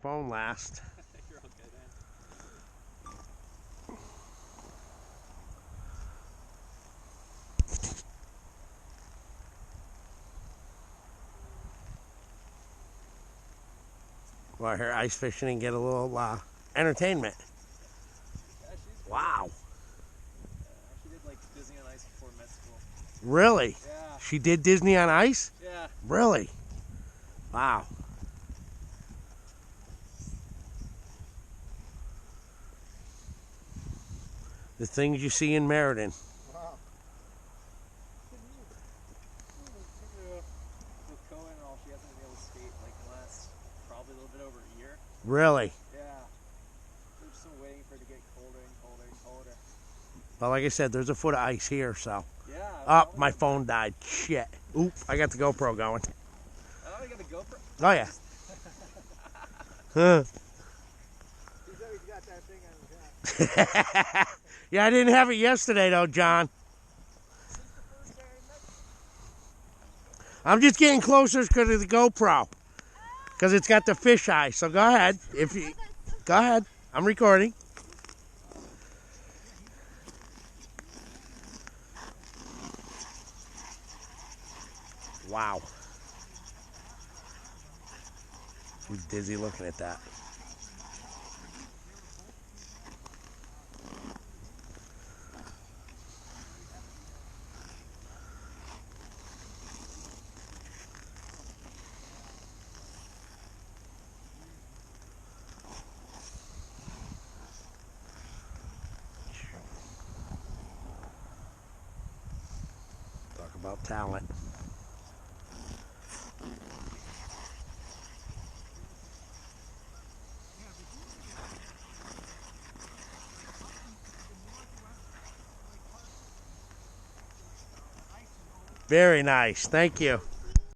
phone last. You're all good, man. Go out here ice fishing and get a little entertainment. Yeah, she's Wow. she did like Disney on Ice before med school. Really? Yeah. She did Disney on Ice? Yeah. Really? Wow. The things you see in Meriden. Wow. With Cohen and all, she hasn't been able to skate like the last probably a little bit over a year. Really? Yeah. We're just waiting for it to get colder and colder and colder. Well, like I said, there's a foot of ice here, so. Yeah. Oh, my phone died. Shit. Oop, I got the GoPro going. Oh, you got the GoPro? Oh, yeah. Huh. He's always got that thing on his hat. Yeah, I didn't have it yesterday, though, John. I'm just getting closer because of the GoPro. Because it's got the fish eye. So go ahead. Go ahead. I'm recording. Wow. He's dizzy looking at that. Talk about talent. Very nice. Thank you.